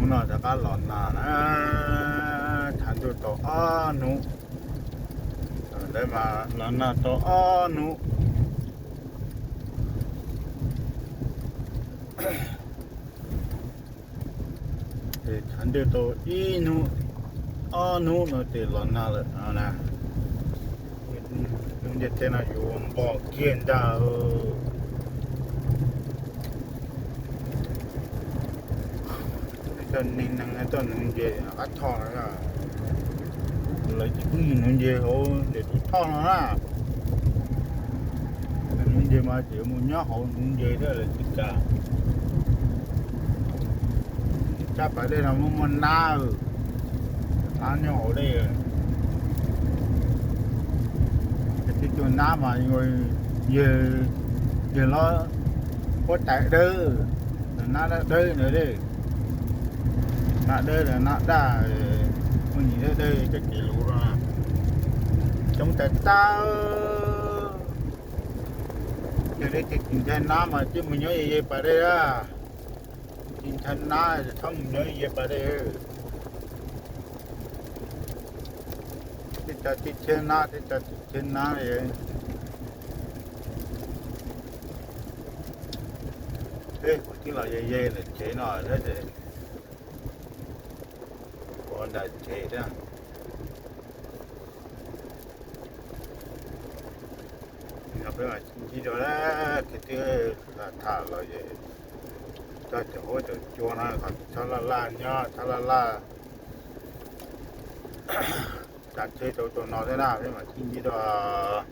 muốn nói cho cá lợn là nó thành tựu tổ nụ đây mà lợn là tổ nụ thì thành tựu tổ y nụ nụ nó thì lợn là nè như thế nào dùng bỏ kiên ra cho nên năng cho nên về bắt thọ ra lấy cái gì nó về hộ để tụt thọ nó ra nên về mà chỉ muốn nhớ hộ về đó là tất cả chắc phải đây là một na ăn nhỏ ở đây cái chỗ na mà người về về nó có chạy đơ nó đã đơ nữa đi nãy đây là nãy đã mình nhìn đây cái kỷ lục rồi trong tay ta giờ đây thì chính thân ná mà chứ mình nhớ gì phải đây á chính thân ná không nhớ gì phải đây thì trên ná vậy thế cái là dây là chế nó rất là còn đại chế đó nó phải là chỉ đó là cái thứ là thả rồi vậy cho chỗ cho chua nó còn cho la nhá cho la đặt chế chỗ nó thế nào thế mà chỉ đó